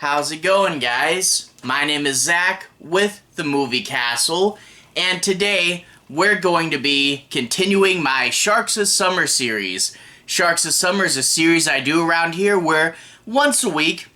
How's it going, guys? My name is Zach with the Movie Castle, and today we're going to be continuing my Sharks of Summer series. Sharks of Summer is a series I do around here where once a week,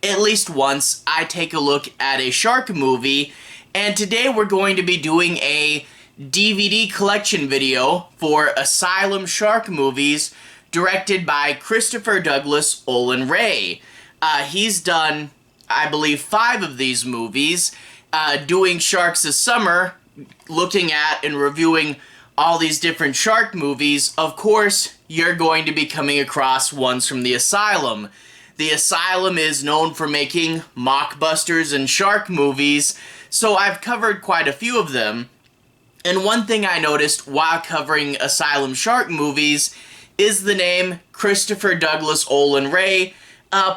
at least once, I take a look at a shark movie, and today we're going to be doing a DVD collection video for Asylum shark movies directed by Christopher Douglas-Olen Ray. He's done, I believe, 5 of these movies, doing Sharks of Summer, looking at and reviewing all these different shark movies. Of course, you're going to be coming across ones from the Asylum. The Asylum is known for making mockbusters and shark movies, so I've covered quite a few of them. And one thing I noticed while covering Asylum shark movies is the name Christopher Douglas-Olen Ray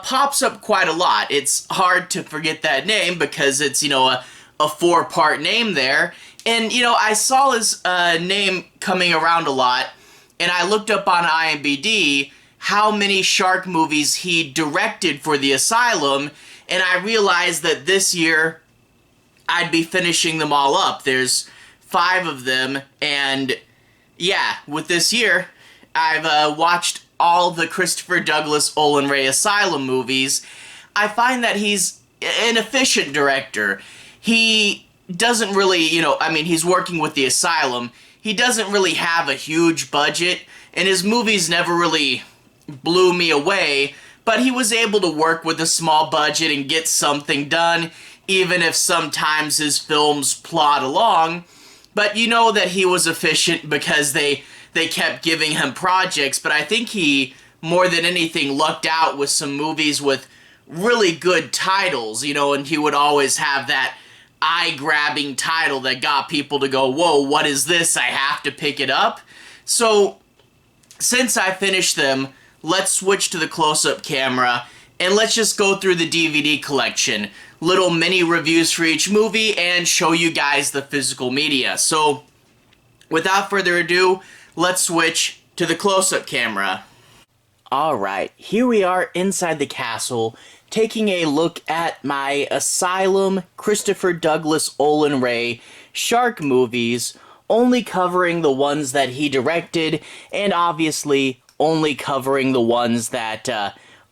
pops up quite a lot. It's hard to forget that name because it's, a 4-part name there. And, I saw his name coming around a lot, and I looked up on IMDb how many shark movies he directed for the Asylum, and I realized that this year I'd be finishing them all up. There's 5 of them, and yeah, with this year, I've watched all the Christopher Douglas-Olen Ray Asylum movies. I find that he's an efficient director. He doesn't really, he's working with the Asylum. He doesn't really have a huge budget, and his movies never really blew me away, but he was able to work with a small budget and get something done, even if sometimes his films plod along. But you know that he was efficient because they kept giving him projects, but I think he, more than anything, lucked out with some movies with really good titles, and he would always have that eye-grabbing title that got people to go, whoa, what is this? I have to pick it up. So, since I finished them, let's switch to the close-up camera, and let's just go through the DVD collection. Little mini reviews for each movie, and show you guys the physical media. So, without further ado, let's switch to the close-up camera. Alright, here we are inside the castle, taking a look at my Asylum Christopher Douglas-Olen Ray shark movies, only covering the ones that he directed, and obviously only covering the ones that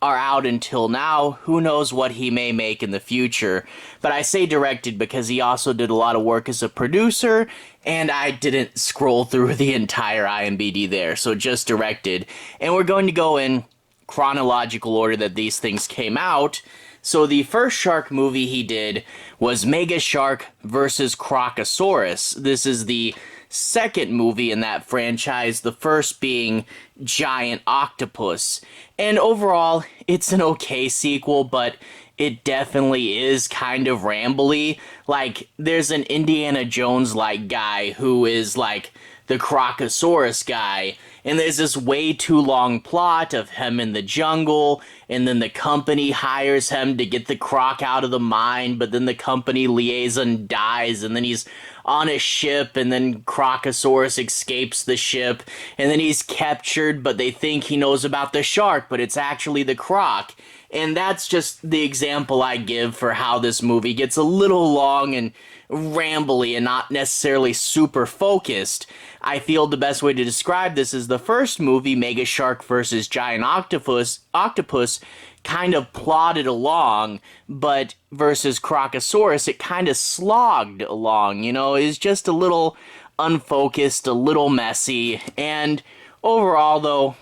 are out until now. Who knows what he may make in the future. But I say directed because he also did a lot of work as a producer, and I didn't scroll through the entire IMDb there, so just directed. And we're going to go in chronological order that these things came out. So the first shark movie he did was Mega Shark vs. Crocosaurus. This is the second movie in that franchise, the first being Giant Octopus. And overall, it's an okay sequel, but it definitely is kind of rambly. Like, there's an Indiana Jones-like guy who is like the Crocosaurus guy, and there's this way too long plot of him in the jungle, and then the company hires him to get the croc out of the mine, but then the company liaison dies, and then he's on a ship, and then Crocosaurus escapes the ship, and then he's captured, but they think he knows about the shark, but it's actually the croc. And that's just the example I give for how this movie gets a little long and rambly and not necessarily super focused. I feel the best way to describe this is the first movie, Mega Shark vs. Giant Octopus, kind of plodded along, but versus Crocosaurus, it kind of slogged along, it's just a little unfocused, a little messy, and overall, though,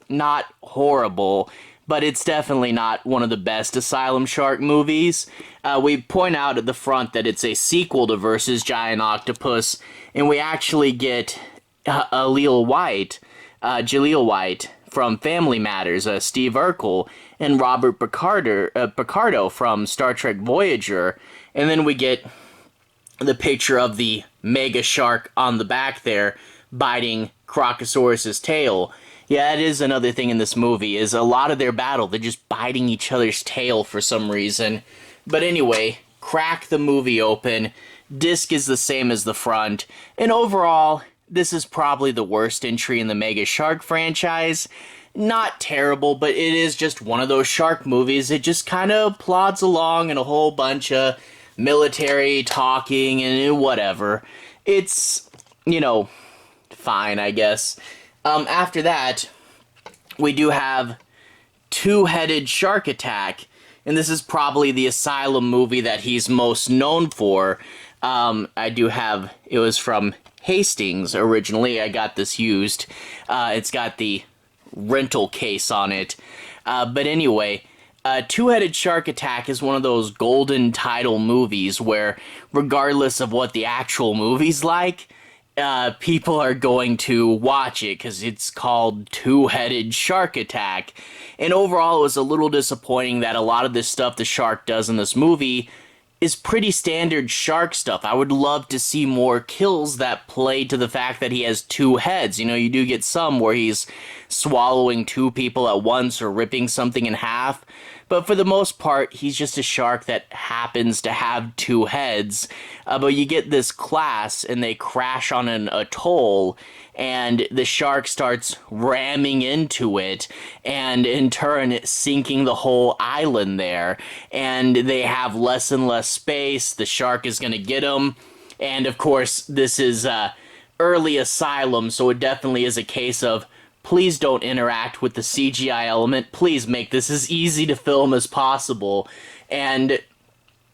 not horrible. But it's definitely not one of the best Asylum shark movies. We point out at the front that it's a sequel to Versus Giant Octopus, and we actually get Jaleel White from Family Matters, Steve Urkel, and Robert Picardo from Star Trek Voyager, and then we get the picture of the mega shark on the back there, biting Crocosaurus's tail. Yeah, that is another thing in this movie, is a lot of their battle, they're just biting each other's tail for some reason. But anyway, crack the movie open, disc is the same as the front, and overall, this is probably the worst entry in the Mega Shark franchise. not terrible, but it is just one of those shark movies. It just kind of plods along in a whole bunch of military talking and whatever. It's, fine, I guess. After that, we do have Two-Headed Shark Attack, and this is probably the Asylum movie that he's most known for. It was from Hastings originally. I got this used. It's got the rental case on it. But anyway, Two-Headed Shark Attack is one of those golden title movies where, regardless of what the actual movie's like, people are going to watch it because it's called Two-Headed Shark Attack. And overall, it was a little disappointing that a lot of this stuff the shark does in this movie is pretty standard shark stuff. I would love to see more kills that play to the fact that he has two heads. You do get some where he's swallowing two people at once or ripping something in half. But for the most part, he's just a shark that happens to have two heads. But you get this class, and they crash on an atoll, and the shark starts ramming into it, and in turn, sinking the whole island there. And they have less and less space. The shark is going to get them. And of course, this is early Asylum, so it definitely is a case of, please don't interact with the CGI element. Please make this as easy to film as possible. And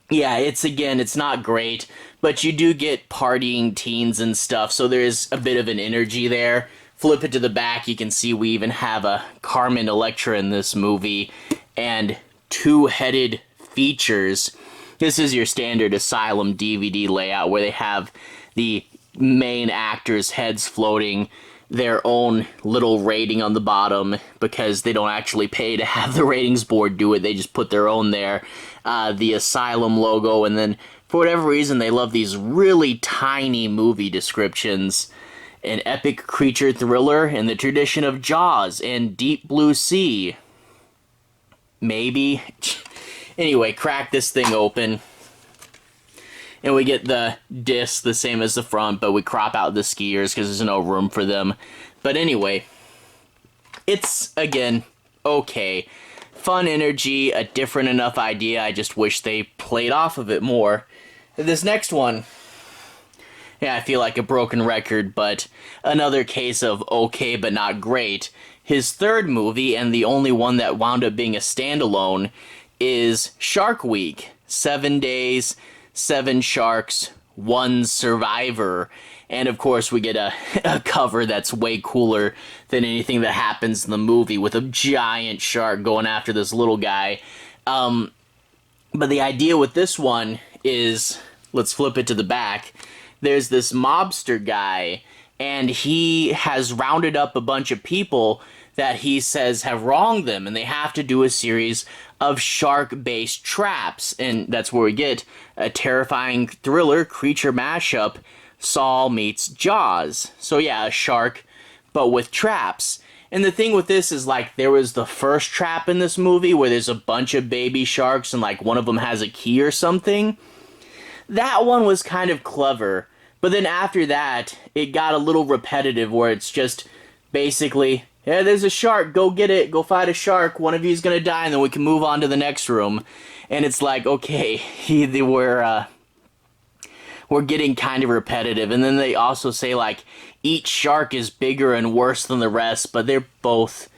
yeah, it's not great, but you do get partying teens and stuff, so there's a bit of an energy there. Flip it to the back, you can see we even have a Carmen Electra in this movie, and two-headed features. This is your standard Asylum DVD layout where they have the main actors' heads floating, their own little rating on the bottom because they don't actually pay to have the ratings board do it. They just put their own there. The Asylum logo, and then for whatever reason they love these really tiny movie descriptions. An epic creature thriller in the tradition of Jaws and Deep Blue Sea. Maybe. Anyway, crack this thing open. And we get the disc the same as the front, but we crop out the skiers because there's no room for them. But anyway, it's, again, okay. Fun energy, a different enough idea. I just wish they played off of it more. This next one, yeah, I feel like a broken record, but another case of okay but not great. His third movie, and the only one that wound up being a standalone, is Shark Week. 7 days, 7 sharks, 1 survivor. And of course we get a cover that's way cooler than anything that happens in the movie with a giant shark going after this little guy. But the idea with this one is, let's flip it to the back. There's this mobster guy, and he has rounded up a bunch of people that he says have wronged them, and they have to do a series of shark-based traps, and that's where we get a terrifying thriller creature mashup, Saw meets Jaws. So yeah, a shark, but with traps. And the thing with this is, like, there was the first trap in this movie where there's a bunch of baby sharks and, like, one of them has a key or something. That one was kind of clever, but then after that, it got a little repetitive where it's just basically, yeah, there's a shark, go get it, go fight a shark, one of you's gonna die, and then we can move on to the next room. And it's like, okay, we're getting kind of repetitive. And then they also say, like, each shark is bigger and worse than the rest, but they're both,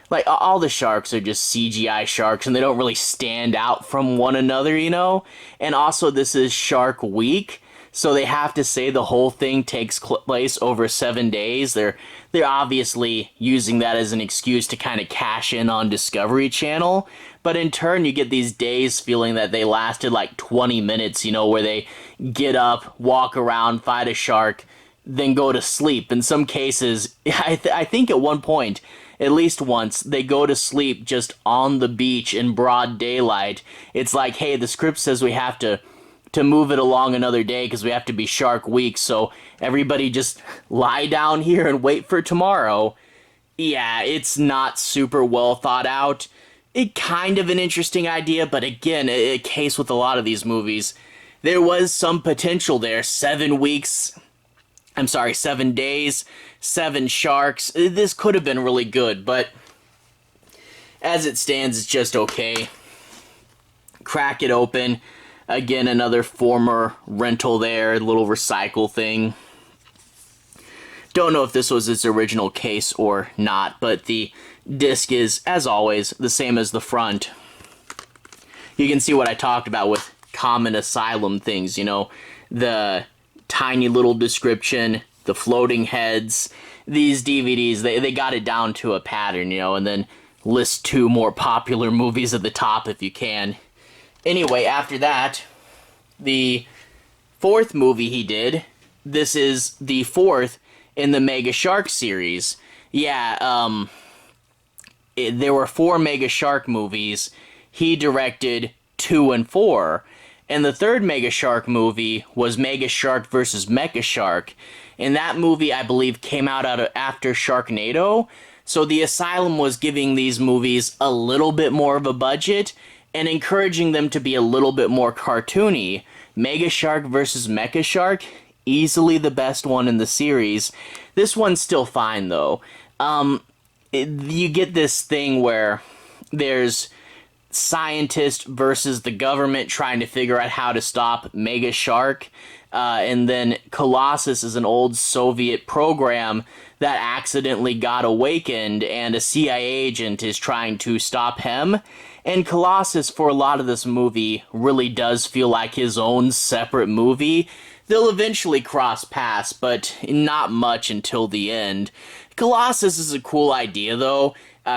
like, all the sharks are just CGI sharks, and they don't really stand out from one another, you know? And also, this is Shark Week, so they have to say the whole thing takes place over 7 days. They're obviously using that as an excuse to kind of cash in on Discovery Channel, but in turn, you get these days feeling that they lasted like 20 minutes, you know, where they get up, walk around, fight a shark, then go to sleep. In some cases, I think at one point, at least once, they go to sleep just on the beach in broad daylight. It's like, hey, the script says we have to move it along another day because we have to be Shark Week, so everybody just lie down here and wait for tomorrow. Yeah, it's not super well thought out. It kind of an interesting idea, but again, a case with a lot of these movies. There was some potential there. 7 days, 7 sharks. This could have been really good, but as it stands, it's just okay. Crack it open. Again, another former rental there, little recycle thing. Don't know if this was its original case or not, but the disc is, as always, the same as the front. You can see what I talked about with common Asylum things, you know, the tiny little description, the floating heads. These DVDs, they got it down to a pattern, you know, and then list 2 more popular movies at the top if you can. Anyway, after that, the 4th movie he did, this is the 4th in the Mega Shark series. Yeah, there were 4 Mega Shark movies. He directed 2 and 4. And the 3rd Mega Shark movie was Mega Shark vs. Mecha Shark. And that movie, I believe, came out after Sharknado. So the Asylum was giving these movies a little bit more of a budget and encouraging them to be a little bit more cartoony. Mega Shark vs. Mecha Shark, easily the best one in the series. This one's still fine, though. You get this thing where there's scientist versus the government trying to figure out how to stop Mega Shark. And then Kolossus is an old Soviet program that accidentally got awakened, and a CIA agent is trying to stop him. And Kolossus, for a lot of this movie, really does feel like his own separate movie. They'll eventually cross paths, but not much until the end. Kolossus is a cool idea, though.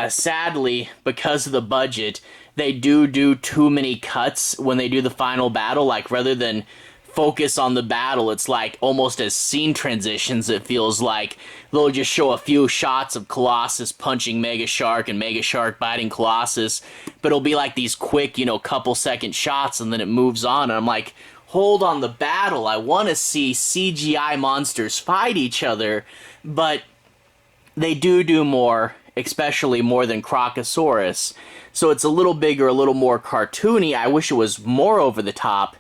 Sadly, because of the budget, they do too many cuts when they do the final battle. Like, rather than focus on the battle, it's like almost as scene transitions, it feels like. They'll just show a few shots of Kolossus punching Mega Shark and Mega Shark biting Kolossus, but it'll be like these quick, you know, couple second shots, and then it moves on, and I'm like, hold on the battle, I want to see CGI monsters fight each other. But they do more, especially more than Crocosaurus, so it's a little bigger, a little more cartoony. I wish it was more over the top.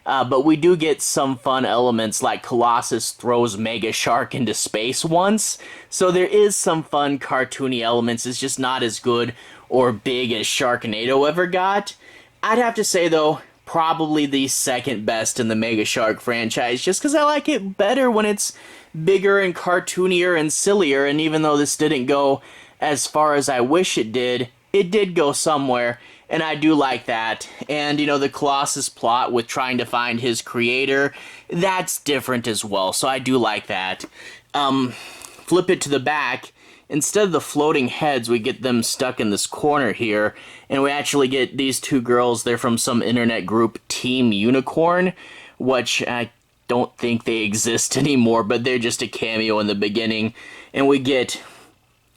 But we do get some fun elements, like Kolossus throws Mega Shark into space once. So there is some fun cartoony elements. It's just not as good or big as Sharknado ever got. I'd have to say, though, probably the second best in the Mega Shark franchise, just because I like it better when it's bigger and cartoonier and sillier. And even though this didn't go as far as I wish it did go somewhere. And I do like that. And, you know, the Kolossus plot with trying to find his creator, that's different as well. So I do like that. Flip it to the back. Instead of the floating heads, we get them stuck in this corner here. And we actually get these 2 girls. They're from some internet group, Team Unicorn, which I don't think they exist anymore, but they're just a cameo in the beginning. And we get,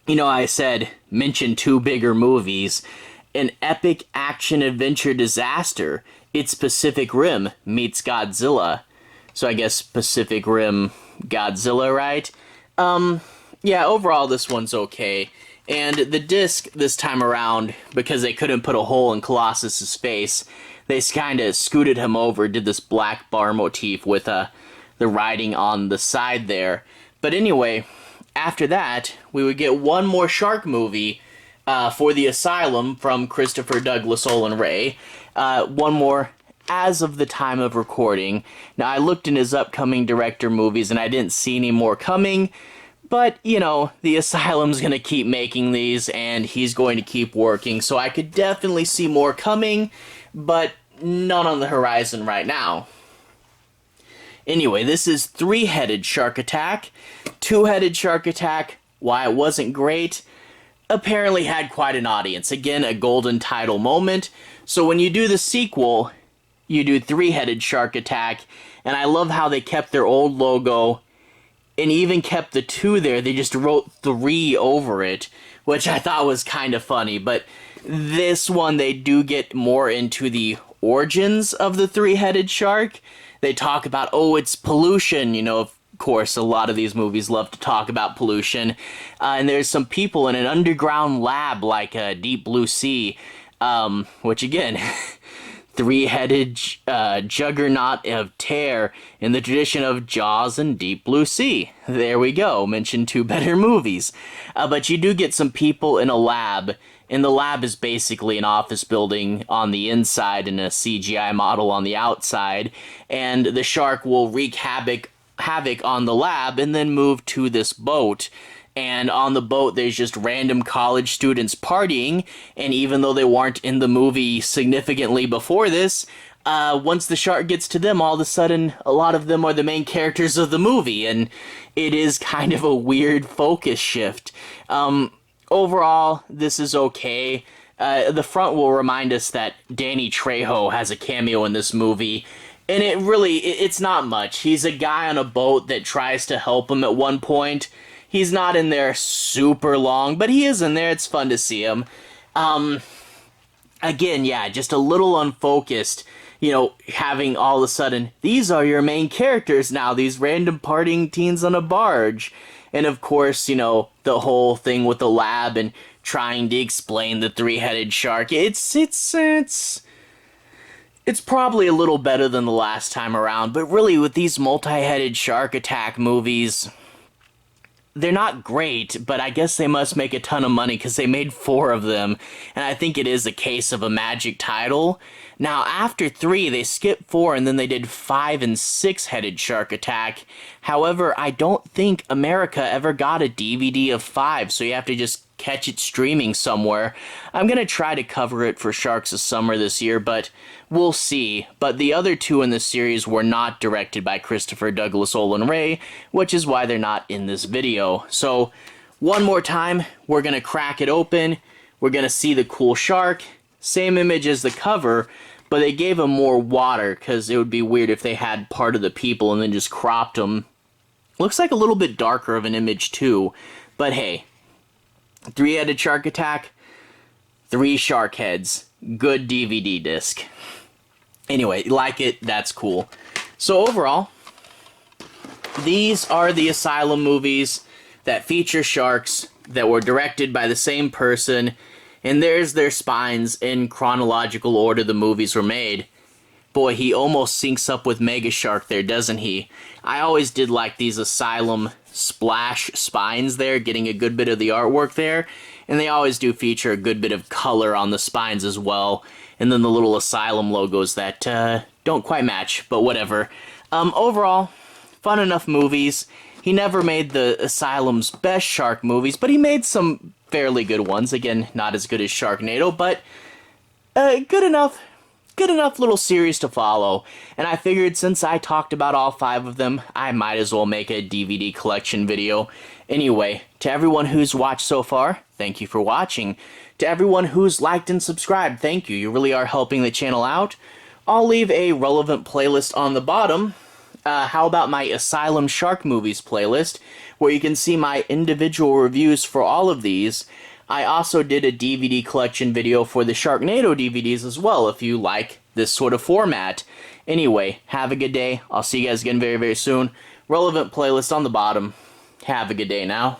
you know, I said, mention 2 bigger movies. An epic action-adventure disaster. It's Pacific Rim meets Godzilla. So I guess Pacific Rim Godzilla, right? Yeah, overall this one's okay. And the disc this time around, because they couldn't put a hole in Colossus's face, they kind of scooted him over, did this black bar motif with the writing on the side there. But anyway, after that, we would get one more shark movie for the Asylum from Christopher Douglas-Olen Ray. One more as of the time of recording. Now, I looked in his upcoming director movies and I didn't see any more coming, but, you know, the Asylum's going to keep making these and he's going to keep working, so I could definitely see more coming, but none on the horizon right now. Anyway, this is Three-Headed Shark Attack. Two-Headed Shark Attack, why it wasn't great, apparently had quite an audience. Again, a golden title moment. So when you do the sequel, you do Three-Headed Shark Attack, and I love how they kept their old logo and even kept the 2 there. They just wrote 3 over it, which I thought was kind of funny. But this one, they do get more into the origins of the three-headed shark. They talk about, oh, it's pollution, you know, of course, a lot of these movies love to talk about pollution. And there's some people in an underground lab like Deep Blue Sea, which again, three-headed juggernaut of terror in the tradition of Jaws and Deep Blue Sea. There we go, mentioned two better movies. But you do get some people in a lab, and the lab is basically an office building on the inside and a CGI model on the outside, and the shark will wreak havoc on the lab and then move to this boat. And on the boat, there's just random college students partying, and even though they weren't in the movie significantly before this, once the shark gets to them, all of a sudden, a lot of them are the main characters of the movie, and it is kind of a weird focus shift. Overall, this is okay. The front will remind us that Danny Trejo has a cameo in this movie, and it's not much. He's a guy on a boat that tries to help him at one point. He's not in there super long, but he is in there. It's fun to see him. Again, yeah, just a little unfocused, having all of a sudden, these are your main characters now, these random partying teens on a barge. And of course, the whole thing with the lab and trying to explain the three-headed shark. It's probably a little better than the last time around, but really with these multi-headed shark attack movies, they're not great, but I guess they must make a ton of money because they made 4 of them, and I think it is a case of a magic title. Now, after 3, they skipped 4, and then they did 5 and 6-headed shark attack. However, I don't think America ever got a DVD of 5, so you have to just catch it streaming somewhere. I'm going to try to cover it for Sharks of Summer this year, but we'll see. But the other 2 in the series were not directed by Christopher Douglas-Olen Ray, which is why they're not in this video. So, one more time, we're going to crack it open. We're going to see the cool shark. Same image as the cover, but they gave him more water because it would be weird if they had part of the people and then just cropped them. Looks like a little bit darker of an image too, but hey. 3-headed shark attack, 3 shark heads, good DVD disc. Anyway, like it, that's cool. So overall, these are the Asylum movies that feature sharks that were directed by the same person, and there's their spines in chronological order the movies were made. Boy, he almost syncs up with Mega Shark there, doesn't he? I always did like these Asylum splash spines there, getting a good bit of the artwork there, and they always do feature a good bit of color on the spines as well, and then the little Asylum logos that don't quite match, but whatever. Overall, fun enough movies. He never made the Asylum's best shark movies, but he made some fairly good ones. Again, not as good as Sharknado, but good enough little series to follow, and I figured since I talked about all 5 of them, I might as well make a DVD collection video. Anyway, to everyone who's watched so far, thank you for watching. To everyone who's liked and subscribed, thank you. You really are helping the channel out. I'll leave a relevant playlist on the bottom. How about my Asylum Shark Movies playlist, where you can see my individual reviews for all of these. I also did a DVD collection video for the Sharknado DVDs as well, if you like this sort of format. Anyway, have a good day. I'll see you guys again very, very soon. Relevant playlist on the bottom. Have a good day now.